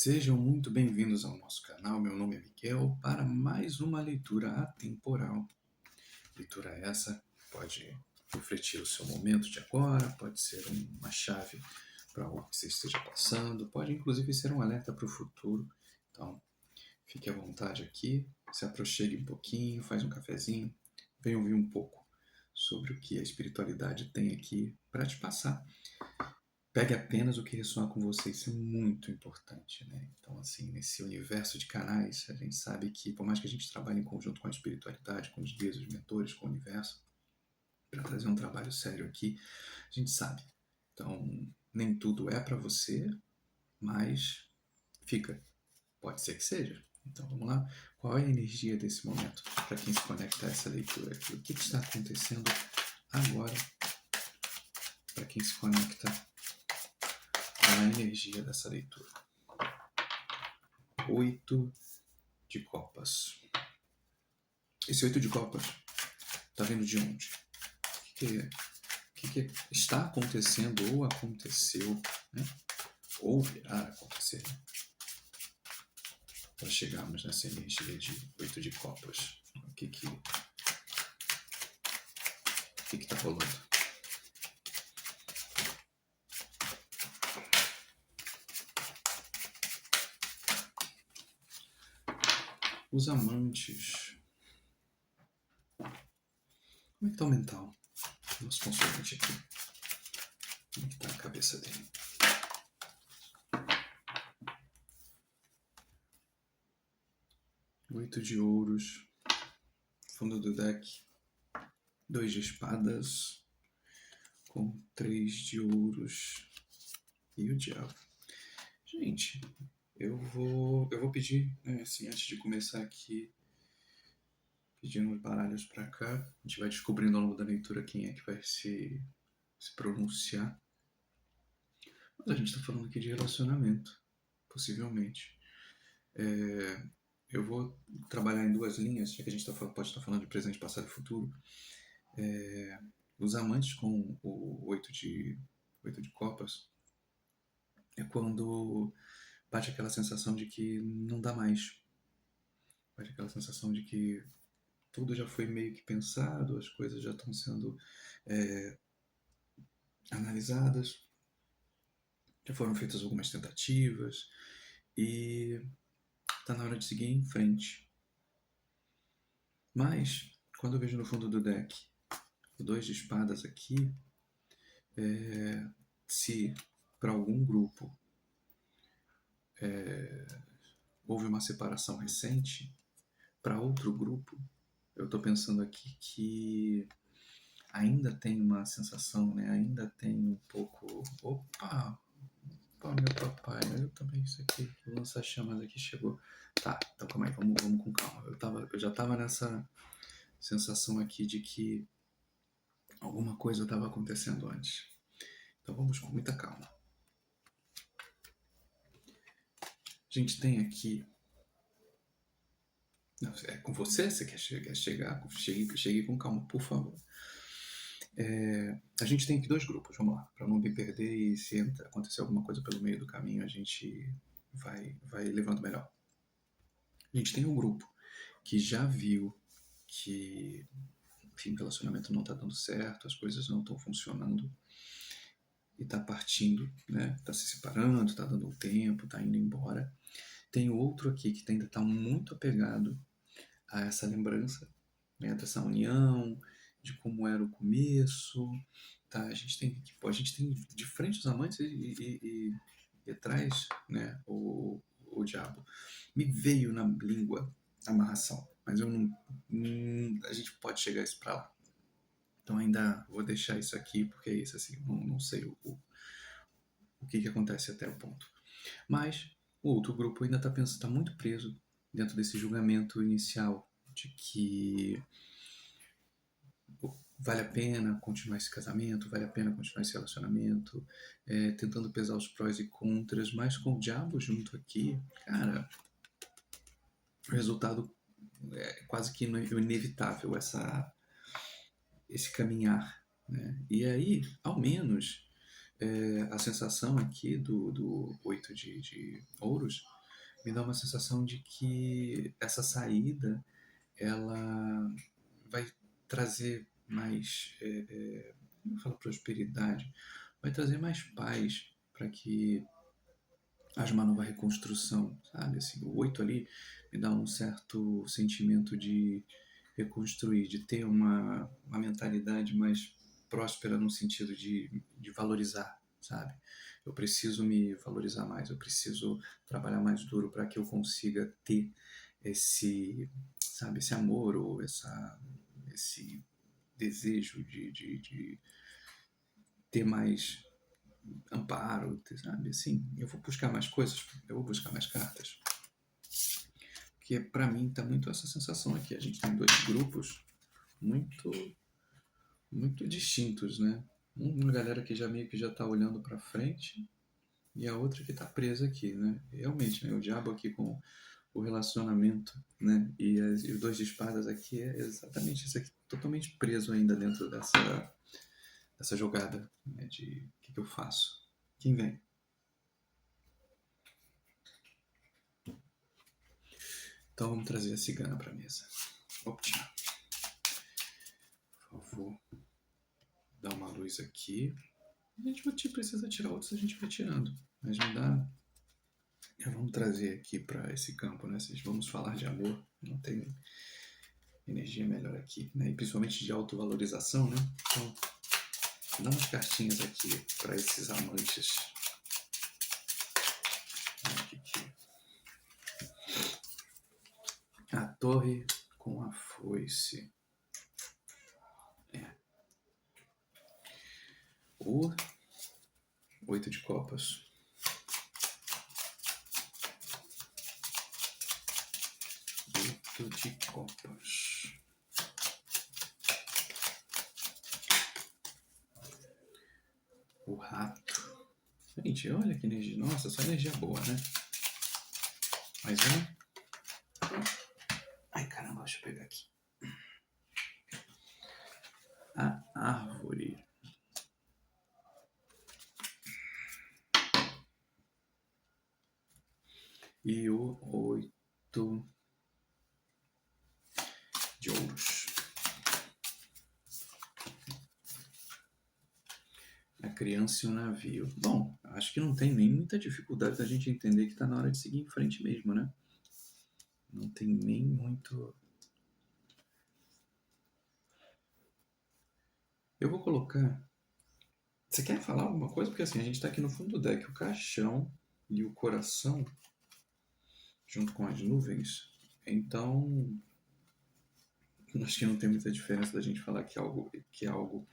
Sejam muito bem-vindos ao nosso canal. Meu nome é Miguel para mais uma leitura atemporal. Leitura essa pode refletir o seu momento de agora, pode ser uma chave para algo que você esteja passando, pode inclusive ser um alerta para o futuro. Então, fique à vontade aqui, se aproxime um pouquinho, faz um cafezinho, venha ouvir um pouco sobre o que a espiritualidade tem aqui para te passar. Pegue apenas o que ressoar com você, isso é muito importante, né? Então, assim, nesse universo de canais, a gente sabe que, por mais que a gente trabalhe em conjunto com a espiritualidade, com os guias, os mentores, com o universo, para trazer um trabalho sério aqui, a gente sabe. Então, nem tudo é para você, mas fica. Pode ser que seja. Então, vamos lá. Qual é a energia desse momento para quem se conecta a essa leitura aqui? O que está acontecendo agora para quem se conecta a energia dessa leitura? 8 de copas. Esse 8 de copas está vindo de onde? O que está acontecendo ou aconteceu, né? Ou virá a acontecer, né? Para chegarmos nessa energia de 8 de copas. O que está rolando? Os amantes. Como é que está o mental? Nosso consultante aqui. Como é que está a cabeça dele? Oito de ouros. Fundo do deck. 2 de espadas. Com 3 de ouros. E o diabo. Gente, eu vou pedir, né, assim, antes de começar aqui, pedindo os baralhos para cá. A gente vai descobrindo ao longo da leitura quem é que vai se pronunciar. Mas a gente está falando aqui de relacionamento, possivelmente. Eu vou trabalhar em 2 linhas, já que a gente pode estar falando de presente, passado e futuro. Os amantes com o 8 de copas é quando bate aquela sensação de que não dá mais. Bate aquela sensação de que tudo já foi meio que pensado, as coisas já estão sendo analisadas, já foram feitas algumas tentativas e está na hora de seguir em frente. Mas, quando eu vejo no fundo do deck o 2 de espadas aqui, se para algum grupo houve uma separação recente, para outro grupo, eu estou pensando aqui que ainda tem uma sensação, né? Ainda tem um pouco... Opa, meu papai, eu também, isso aqui, o lança-chamas aqui chegou. Tá, então calma aí, vamos com calma. Eu já estava nessa sensação aqui de que alguma coisa estava acontecendo antes. Então vamos com muita calma. A gente tem aqui... Não, é com você? Você quer chegar? Chegue com calma, por favor. A gente tem aqui 2 grupos, vamos lá, para não me perder e se acontecer alguma coisa pelo meio do caminho, a gente vai levando melhor. A gente tem um grupo que já viu que, enfim, o relacionamento não está dando certo, as coisas não estão funcionando e está partindo, né? Está se separando, está dando um tempo, está indo embora. Tem outro aqui que ainda está muito apegado a essa lembrança, né, dessa união, de como era o começo. Tá? A gente tem de frente os amantes e atrás, né, o diabo. Me veio na língua amarração, mas eu não, a gente pode chegar isso para lá. Então ainda vou deixar isso aqui, porque é isso, assim, não sei o que acontece até o ponto. Mas o outro grupo ainda está muito preso dentro desse julgamento inicial de que vale a pena continuar esse casamento, vale a pena continuar esse relacionamento, tentando pesar os prós e contras, mas com o diabo junto aqui, cara, o resultado é quase que inevitável, esse caminhar, né? E aí, ao menos, a sensação aqui do 8 de ouros me dá uma sensação de que essa saída ela vai trazer mais, não falo prosperidade, vai trazer mais paz para que haja uma nova reconstrução, sabe? Assim, o 8 ali me dá um certo sentimento de reconstruir, de ter uma mentalidade mais próspera no sentido de valorizar, sabe? Eu preciso me valorizar mais, eu preciso trabalhar mais duro para que eu consiga ter esse, sabe, esse amor ou esse desejo de ter mais amparo, sabe? Assim, eu vou buscar mais coisas, eu vou buscar mais cartas. Porque para mim tá muito essa sensação aqui. A gente tem dois grupos muito muito distintos, né? Uma galera que já meio que já tá olhando para frente e a outra que tá presa aqui, né? Realmente, né? O diabo aqui com o relacionamento, né? E os dois de espadas aqui é exatamente isso aqui, totalmente preso ainda dentro dessa jogada, né? De o que eu faço? Quem vem? Então vamos trazer a cigana para a mesa. Opa, por favor, dá uma luz aqui. A gente precisa tirar outros, a gente vai tirando. Mas não dá. Já vamos trazer aqui para esse campo, né? Vamos falar de amor. Não tem energia melhor aqui, né? E principalmente de autovalorização, né? Então, dá umas cartinhas aqui para esses amantes. A torre com a foice. O 8 de copas. De copas. O rato. Gente, olha que energia. Nossa, só energia boa, né? Mais uma. Ai, caramba, deixa eu pegar aqui. A árvore. E o 8 de ouros. A criança e o navio. Bom, acho que não tem nem muita dificuldade da gente entender que está na hora de seguir em frente mesmo, né? Não tem nem muito. Eu vou colocar. Você quer falar alguma coisa? Porque assim, a gente está aqui no fundo do deck. O caixão e o coração, junto com as nuvens. Então, acho que não tem muita diferença da gente falar que é algo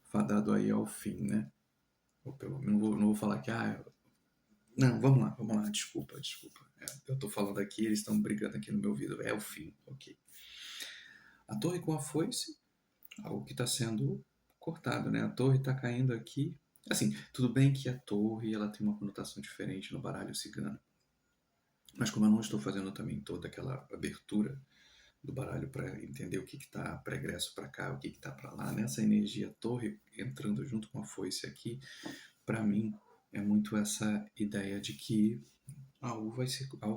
fadado aí ao fim, né? Ou pelo, não vou falar que, não, vamos lá, desculpa. Eu tô falando aqui, eles estão brigando aqui no meu ouvido, é o fim, ok. A torre com a foice, algo que está sendo cortado, né? A torre está caindo aqui. Assim, tudo bem que a torre ela tem uma conotação diferente no baralho cigano, mas como eu não estou fazendo também toda aquela abertura do baralho para entender o que está pregresso para cá, o que está para lá, nessa energia torre entrando junto com a foice aqui, para mim é muito essa ideia de que algo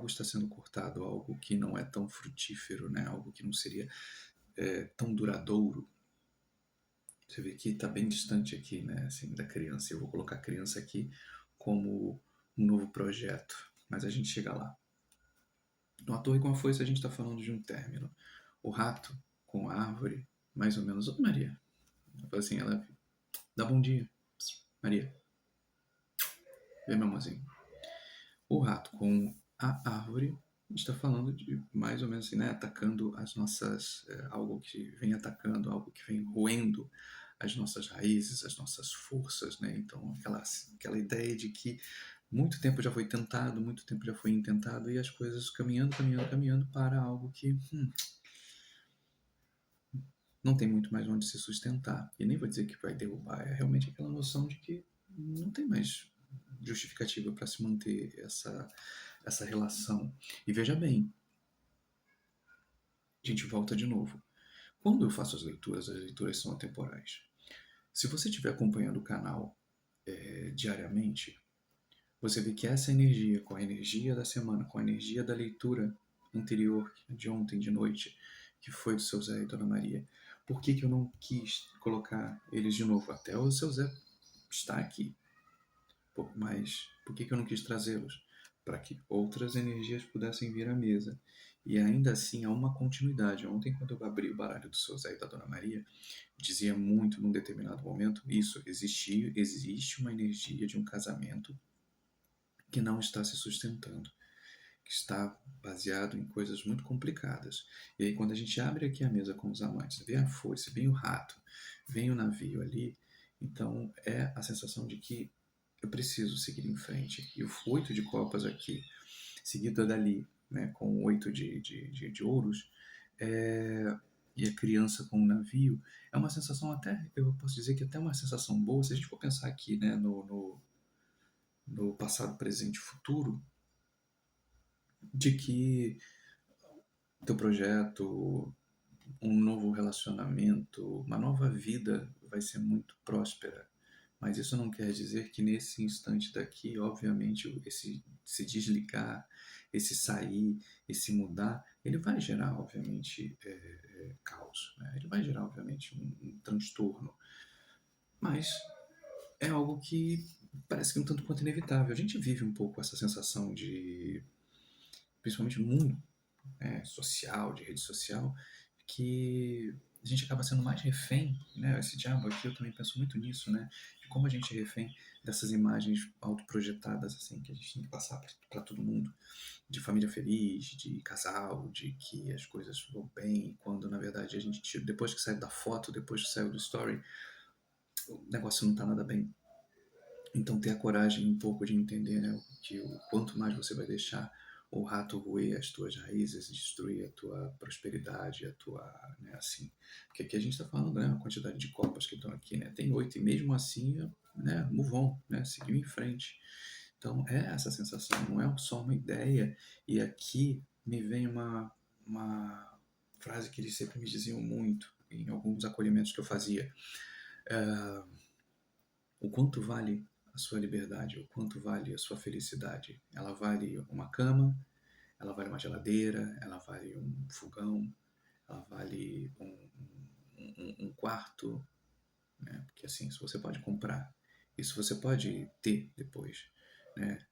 está sendo cortado, algo que não é tão frutífero, né? Algo que não seria tão duradouro. Você vê que está bem distante aqui, né? Assim, da criança. Eu vou colocar a criança aqui como um novo projeto, mas a gente chega lá. No A Torre com a Foice a gente está falando de um término. O rato com a árvore, mais ou menos. Ô, Maria. Assim, ela dá bom dia. Maria. Vem, meu amorzinho. O rato com a árvore, a gente está falando de mais ou menos assim, né? Atacando as nossas. Algo que vem atacando, algo que vem roendo as nossas raízes, as nossas forças, né? Então, aquela ideia de que muito tempo já foi tentado, muito tempo já foi intentado e as coisas caminhando para algo que não tem muito mais onde se sustentar. E nem vou dizer que vai derrubar, é realmente aquela noção de que não tem mais justificativa para se manter essa relação. E veja bem, a gente volta de novo. Quando eu faço as leituras são atemporais. Se você estiver acompanhando o canal diariamente, você vê que essa energia, com a energia da semana, com a energia da leitura anterior, de ontem, de noite, que foi do seu Zé e Dona Maria, por que que eu não quis colocar eles de novo? Até o seu Zé está aqui, mas por que que eu não quis trazê-los? Para que outras energias pudessem vir à mesa. E ainda assim há uma continuidade. Ontem, quando eu abri o baralho do seu Zé e da Dona Maria, dizia muito num determinado momento isso: existe uma energia de um casamento que não está se sustentando, que está baseado em coisas muito complicadas. E aí, quando a gente abre aqui a mesa com os amantes, vem a foice, vem o rato, vem o navio ali, então é a sensação de que eu preciso seguir em frente. E o 8 de copas aqui, seguida dali, né, com o 8 de ouros, é, e a criança com o navio, é uma sensação até, eu posso dizer que até uma sensação boa, se a gente for pensar aqui, né, no passado, presente e futuro, de que teu projeto, um novo relacionamento, uma nova vida vai ser muito próspera. Mas isso não quer dizer que nesse instante daqui, obviamente, esse se desligar, esse sair, esse mudar, ele vai gerar, obviamente, caos. Né? Ele vai gerar, obviamente, um transtorno. Mas é algo que parece que um tanto quanto inevitável. A gente vive um pouco essa sensação de, principalmente no mundo social, de rede social, que a gente acaba sendo mais refém, né? Esse diabo aqui, eu também penso muito nisso, né? De como a gente é refém dessas imagens autoprojetadas, assim, que a gente tem que passar para todo mundo, de família feliz, de casal, de que as coisas vão bem, quando na verdade a gente tira, depois que sai da foto, depois que saiu do story, o negócio não tá nada bem. Então ter a coragem um pouco de entender, né, que o quanto mais você vai deixar o rato roer as tuas raízes, destruir a tua prosperidade, a tua, né, assim, porque aqui a gente está falando, né, a quantidade de copas que estão aqui, né, tem 8 e mesmo assim, né, move on, né, seguiu em frente. Então é essa sensação, não é só uma ideia. E aqui me vem uma frase que eles sempre me diziam muito em alguns acolhimentos que eu fazia. O quanto vale a sua liberdade, o quanto vale a sua felicidade. Ela vale uma cama, ela vale uma geladeira, ela vale um fogão, ela vale um quarto, né? Porque assim, isso você pode comprar, isso você pode ter depois, né?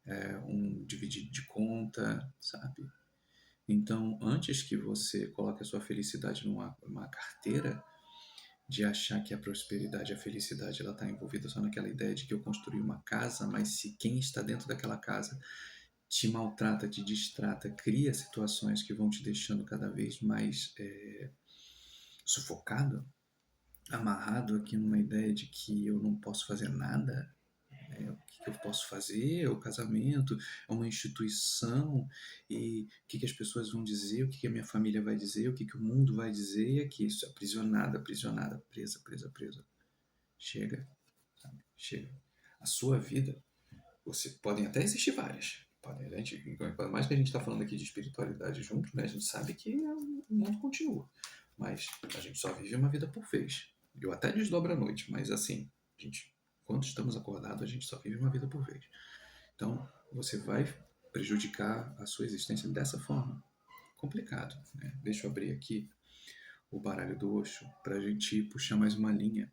Um dividir de conta, sabe? Então, antes que você coloque a sua felicidade numa carteira, de achar que a prosperidade, a felicidade, ela está envolvida só naquela ideia de que eu construí uma casa, mas se quem está dentro daquela casa te maltrata, te distrata, cria situações que vão te deixando cada vez mais sufocado, amarrado aqui numa ideia de que eu não posso fazer nada, o que eu posso fazer, o casamento é uma instituição, e o que as pessoas vão dizer, o que a minha família vai dizer, o que o mundo vai dizer, e aqui, isso, aprisionada, aprisionada, presa, presa, presa. Chega, sabe? Chega. A sua vida, podem até existir várias. Por mais que a gente está falando aqui de espiritualidade junto, né, a gente sabe que o mundo continua. Mas a gente só vive uma vida por vez. Eu até desdobro a noite, mas assim, quando estamos acordados, a gente só vive uma vida por vez. Então, você vai prejudicar a sua existência dessa forma. Complicado, né? Deixa eu abrir aqui o baralho do Osho para a gente puxar mais uma linha,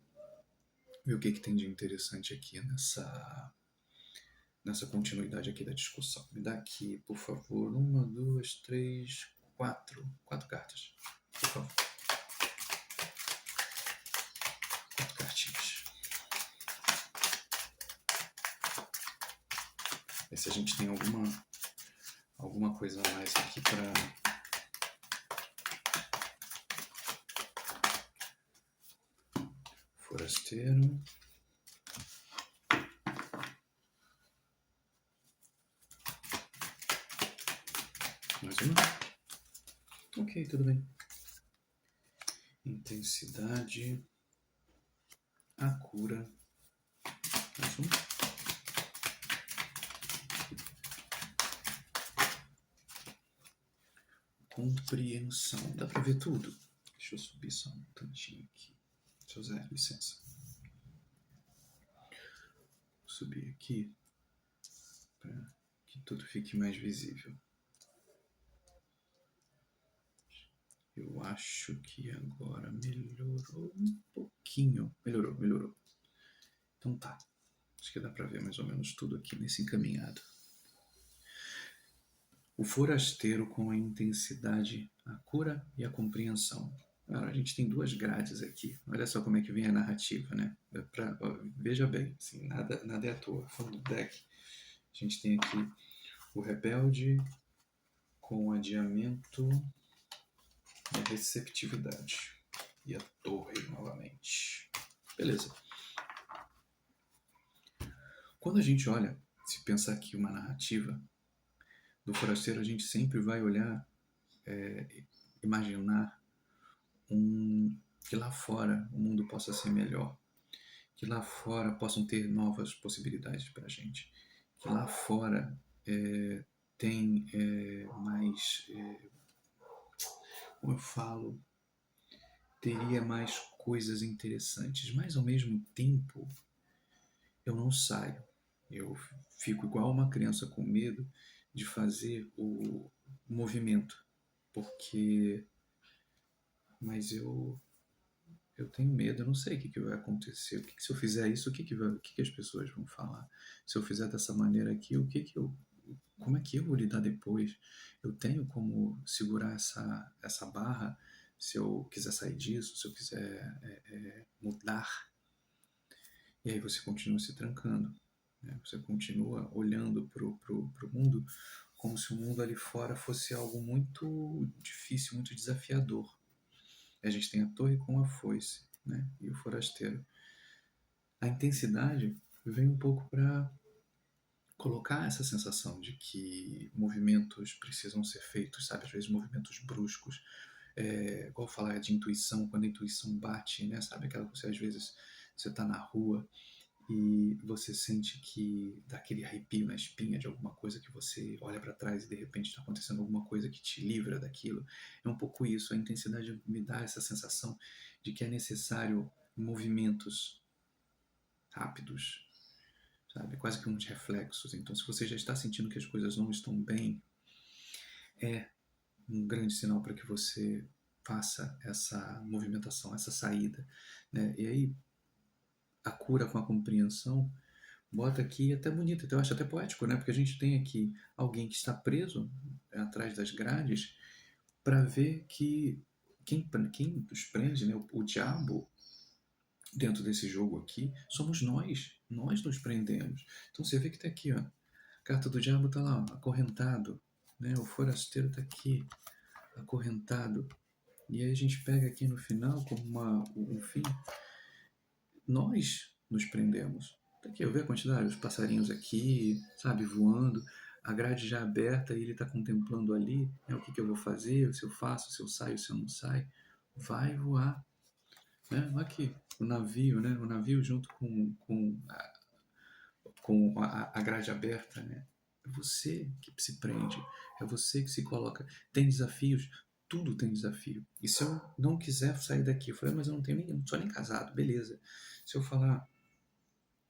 ver o que tem de interessante aqui nessa continuidade aqui da discussão. Me dá aqui, por favor, uma, duas, três, quatro cartas, por favor. 4 cartinhas. Ver se a gente tem alguma coisa a mais aqui para forasteiro. Mais uma? Ok, tudo bem. Intensidade. A cura. Mais uma. Compreensão. Dá pra ver tudo? Deixa eu subir só um tantinho aqui. José, licença. Vou subir aqui. para que tudo fique mais visível. Eu acho que agora melhorou um pouquinho. Melhorou. Então tá. Acho que dá para ver mais ou menos tudo aqui nesse encaminhado. O forasteiro com a intensidade, a cura e a compreensão. Agora, a gente tem duas grades aqui. Olha só como é que vem a narrativa, né? Veja bem, assim, nada é à toa. Fundo do deck, a gente tem aqui o rebelde com adiamento e a receptividade. E a torre novamente. Beleza. Quando a gente olha, se pensar aqui uma narrativa do forasteiro, a gente sempre vai olhar, imaginar que lá fora o mundo possa ser melhor, que lá fora possam ter novas possibilidades para a gente, que lá fora tem mais, como eu falo, teria mais coisas interessantes, mas ao mesmo tempo eu não saio, eu fico igual uma criança com medo de fazer o movimento, porque mas eu tenho medo, eu não sei o que vai acontecer. O que se eu fizer isso, o que as pessoas vão falar? Se eu fizer dessa maneira aqui, como é que eu vou lidar depois? Eu tenho como segurar essa barra se eu quiser sair disso, se eu quiser mudar? E aí você continua se trancando, né? Você continua olhando pro mundo como se o mundo ali fora fosse algo muito difícil, muito desafiador. A gente tem a torre com a foice, né? E o forasteiro. A intensidade vem um pouco para colocar essa sensação de que movimentos precisam ser feitos, sabe? Às vezes movimentos bruscos. Igual falar de intuição, quando a intuição bate, né? Sabe aquela que você às vezes você está na rua e você sente que dá aquele arrepio na espinha de alguma coisa, que você olha para trás e de repente está acontecendo alguma coisa que te livra daquilo. É um pouco isso. A intensidade me dá essa sensação de que é necessário movimentos rápidos, sabe? Quase que uns reflexos. Então, se você já está sentindo que as coisas não estão bem, é um grande sinal para que você faça essa movimentação, essa saída, né? E aí, a cura com a compreensão bota aqui até bonito, eu acho até poético, né? Porque a gente tem aqui alguém que está preso atrás das grades para ver que quem nos prende, né? O diabo dentro desse jogo aqui somos nós nos prendemos. Então você vê que está aqui, ó, a carta do diabo está lá, ó, acorrentado, né? O forasteiro está aqui, acorrentado. E aí a gente pega aqui no final como um fim, nós nos prendemos. Tá aqui, eu vejo a quantidade, os passarinhos aqui, sabe, voando, a grade já aberta e ele está contemplando ali, né, o que eu vou fazer, se eu faço, se eu saio, se eu não saio. Vai voar, né? Aqui, o navio, né? O navio junto com a grade aberta, né? É você que se prende, é você que se coloca. Tem desafios, tudo tem desafio. E se eu não quiser sair daqui, eu falei, mas eu não tenho ninguém, não sou nem casado, beleza. Se eu falar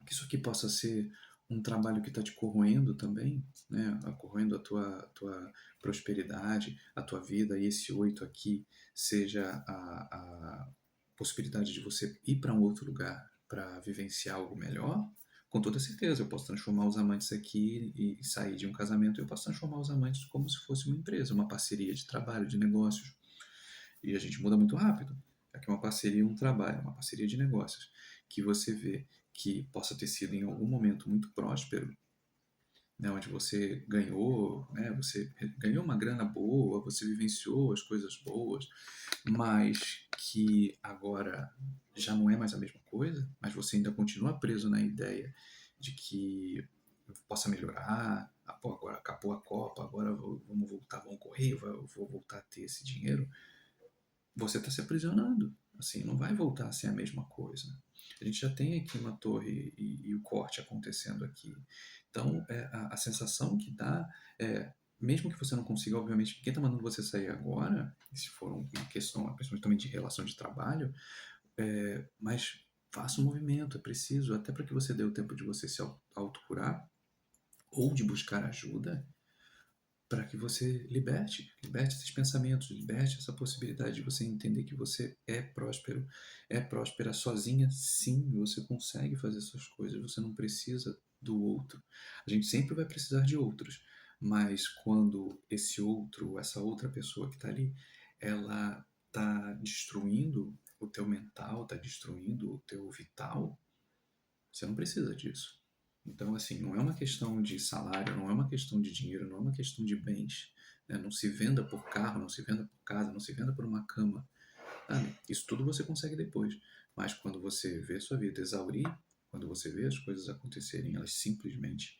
que isso aqui possa ser um trabalho que está te corroendo também, né? Corroendo a tua prosperidade, a tua vida, e esse 8 aqui seja a possibilidade de você ir para um outro lugar para vivenciar algo melhor, com toda certeza, eu posso transformar os amantes aqui e sair de um casamento, eu posso transformar os amantes como se fosse uma empresa, uma parceria de trabalho, de negócios. E a gente muda muito rápido. Aqui é uma parceria, um trabalho, uma parceria de negócios, que você vê que possa ter sido em algum momento muito próspero, né, onde você ganhou, né, você ganhou uma grana boa, você vivenciou as coisas boas, mas que agora já não é mais a mesma coisa, mas você ainda continua preso na ideia de que possa melhorar. Ah, pô, agora acabou a Copa, agora vamos voltar, vamos correr, vou voltar a ter esse dinheiro. Você está se aprisionando. Assim, não vai voltar a ser a mesma coisa. A gente já tem aqui uma torre e o corte acontecendo aqui. Então, a sensação que dá é, mesmo que você não consiga, obviamente, quem está mandando você sair agora, se for uma questão, principalmente também de relação de trabalho, mas faça um movimento, é preciso, até para que você dê o tempo de você se autocurar, ou de buscar ajuda para que você liberte esses pensamentos, liberte essa possibilidade de você entender que você é próspero, é próspera sozinha, sim, você consegue fazer essas coisas, você não precisa do outro. A gente sempre vai precisar de outros, mas quando esse outro, essa outra pessoa que está ali, ela está destruindo o teu mental, está destruindo o teu vital, você não precisa disso. Então, assim, não é uma questão de salário, não é uma questão de dinheiro, não é uma questão de bens. Né? Não se venda por carro, não se venda por casa, não se venda por uma cama. Sabe? Isso tudo você consegue depois. Mas quando você vê sua vida exaurir, quando você vê as coisas acontecerem, elas simplesmente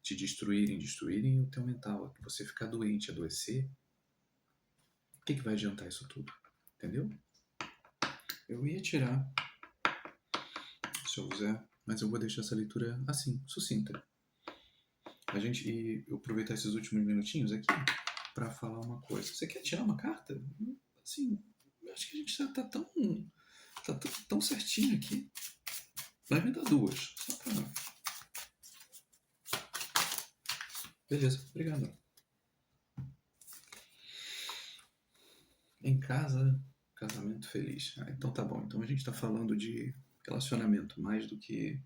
te destruírem o teu mental, que você ficar doente, adoecer, o que vai adiantar isso tudo? Entendeu? Eu ia tirar, se eu quiser, mas eu vou deixar essa leitura assim, sucinta. Eu aproveitar esses últimos minutinhos aqui para falar uma coisa. Você quer tirar uma carta? Assim, eu acho que a gente tá tão certinho aqui. Vai me dar duas, só pra... Beleza, obrigado. Em casa, casamento feliz. Ah, então tá bom. Então a gente tá falando de relacionamento mais do que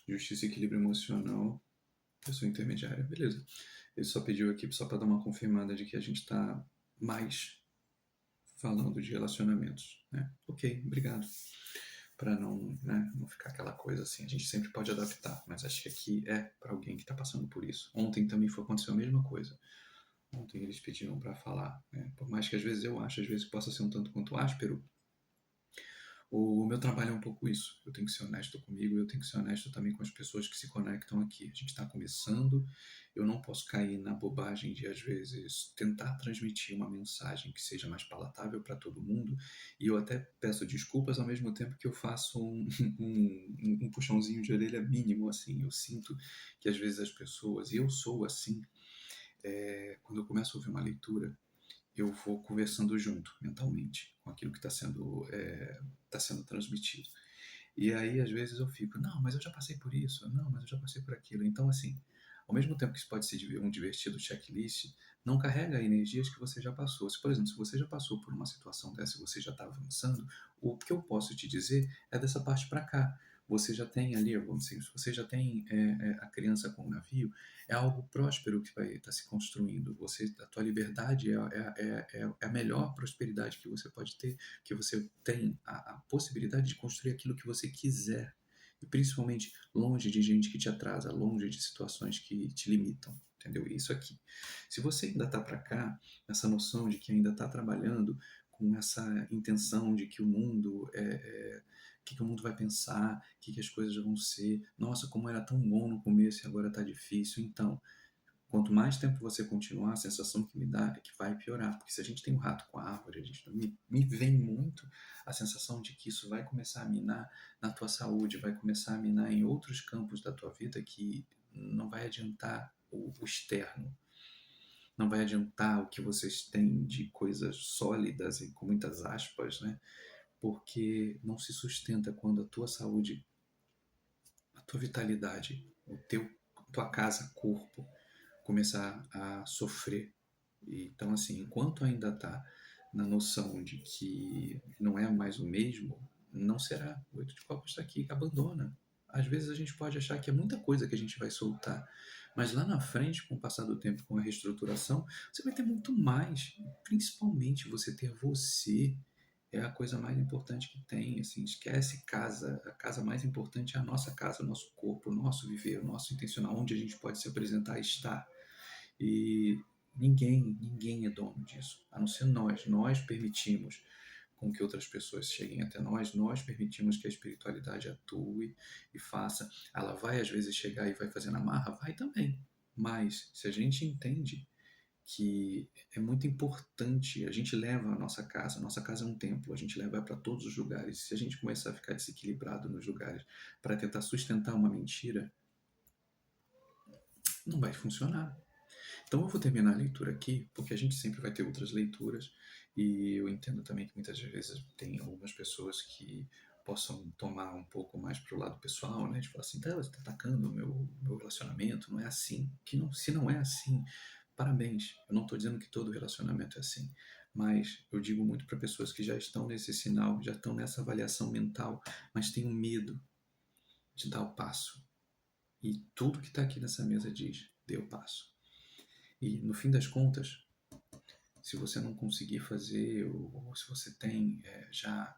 justiça e equilíbrio emocional. Pessoa intermediária, beleza. Ele só pediu aqui só para dar uma confirmada de que a gente está mais falando de relacionamentos, né? Ok, obrigado. Para não, né, não ficar aquela coisa assim, a gente sempre pode adaptar, mas acho que aqui é para alguém que está passando por isso. Ontem também aconteceu a mesma coisa. Ontem eles pediram para falar, né? Por mais que às vezes eu acho, às vezes possa ser um tanto quanto áspero, o meu trabalho é um pouco isso. Eu tenho que ser honesto comigo, eu tenho que ser honesto também com as pessoas que se conectam aqui. A gente está começando, eu não posso cair na bobagem de, às vezes, tentar transmitir uma mensagem que seja mais palatável para todo mundo. E eu até peço desculpas ao mesmo tempo que eu faço um puxãozinho de orelha mínimo, assim. Eu sinto que, às vezes, as pessoas, e eu sou assim, quando eu começo a ouvir uma leitura, eu vou conversando junto, mentalmente, com aquilo que tá sendo transmitido. E aí, às vezes, eu fico, não, mas eu já passei por isso, não, mas eu já passei por aquilo. Então, assim, ao mesmo tempo que isso pode ser um divertido checklist, não carrega energias que você já passou. Se, por exemplo, se você já passou por uma situação dessa e você já está avançando, o que eu posso te dizer é dessa parte para cá. Você já tem ali, vamos dizer, se você já tem a criança com o navio, é algo próspero que vai estar se construindo. A tua liberdade é a melhor prosperidade que você pode ter, que você tem a possibilidade de construir aquilo que você quiser. E principalmente longe de gente que te atrasa, longe de situações que te limitam. Entendeu? Isso aqui. Se você ainda está para cá, essa noção de que ainda está trabalhando com essa intenção de que o mundo o que o mundo vai pensar, que as coisas vão ser. Nossa, como era tão bom no começo e agora está difícil. Então, quanto mais tempo você continuar, a sensação que me dá é que vai piorar. Porque se a gente tem um rato com a árvore, me vem muito a sensação de que isso vai começar a minar na tua saúde, vai começar a minar em outros campos da tua vida que não vai adiantar o externo. Não vai adiantar o que vocês têm de coisas sólidas e com muitas aspas, né? Porque não se sustenta quando a tua saúde, a tua vitalidade, tua casa, corpo, começar a sofrer. Então, assim, enquanto ainda está na noção de que não é mais o mesmo, não será. O Oito de Copas está aqui, abandona. Às vezes a gente pode achar que é muita coisa que a gente vai soltar, mas lá na frente, com o passar do tempo, com a reestruturação, você vai ter muito mais. Principalmente você ter você é a coisa mais importante que tem. Assim, esquece casa. A casa mais importante é a nossa casa, o nosso corpo, o nosso viver, o nosso intencional, onde a gente pode se apresentar e estar. E ninguém é dono disso, a não ser nós. Nós permitimos com que outras pessoas cheguem até nós permitimos que a espiritualidade atue e faça. Ela vai às vezes chegar e vai fazer na marra? Vai também. Mas se a gente entende que é muito importante, a gente leva a nossa casa é um templo, a gente leva para todos os lugares. Se a gente começar a ficar desequilibrado nos lugares para tentar sustentar uma mentira, não vai funcionar. Então eu vou terminar a leitura aqui, porque a gente sempre vai ter outras leituras, e eu entendo também que muitas vezes tem algumas pessoas que possam tomar um pouco mais para o lado pessoal, né? De falar assim, tá, você está atacando o meu relacionamento, não é assim. Se não é assim, parabéns. Eu não estou dizendo que todo relacionamento é assim, mas eu digo muito para pessoas que já estão nesse sinal, já estão nessa avaliação mental, mas têm um medo de dar o passo. E tudo que está aqui nessa mesa diz, dê o passo. E no fim das contas, se você não conseguir fazer, ou se você tem já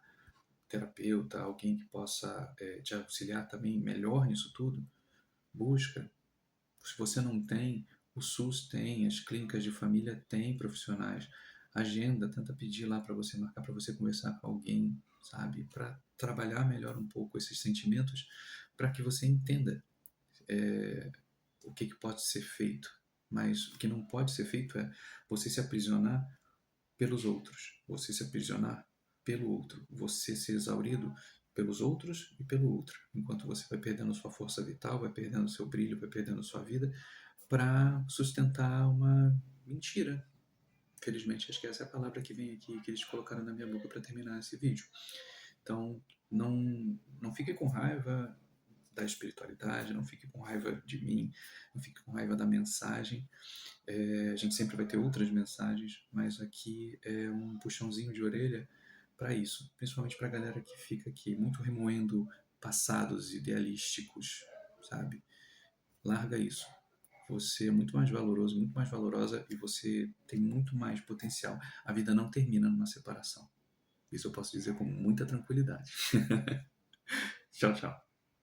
terapeuta, alguém que possa te auxiliar também melhor nisso tudo, busca. Se você não tem, o SUS tem, as clínicas de família têm profissionais. Agenda, tenta pedir lá para você, marcar para você conversar com alguém, sabe? Para trabalhar melhor um pouco esses sentimentos, para que você entenda o que pode ser feito. Mas o que não pode ser feito é você se aprisionar pelos outros, você se aprisionar pelo outro, você ser exaurido pelos outros e pelo outro, enquanto você vai perdendo sua força vital, vai perdendo seu brilho, vai perdendo sua vida para sustentar uma mentira. Felizmente, acho que essa é a palavra que vem aqui, que eles colocaram na minha boca para terminar esse vídeo. Então, não fique com raiva da espiritualidade, não fique com raiva de mim, não fique com raiva da mensagem. A gente sempre vai ter outras mensagens, mas aqui é um puxãozinho de orelha para isso, principalmente para a galera que fica aqui muito remoendo passados idealísticos, sabe? Larga isso. Você é muito mais valoroso, muito mais valorosa e você tem muito mais potencial. A vida não termina numa separação. Isso eu posso dizer com muita tranquilidade. Tchau, tchau.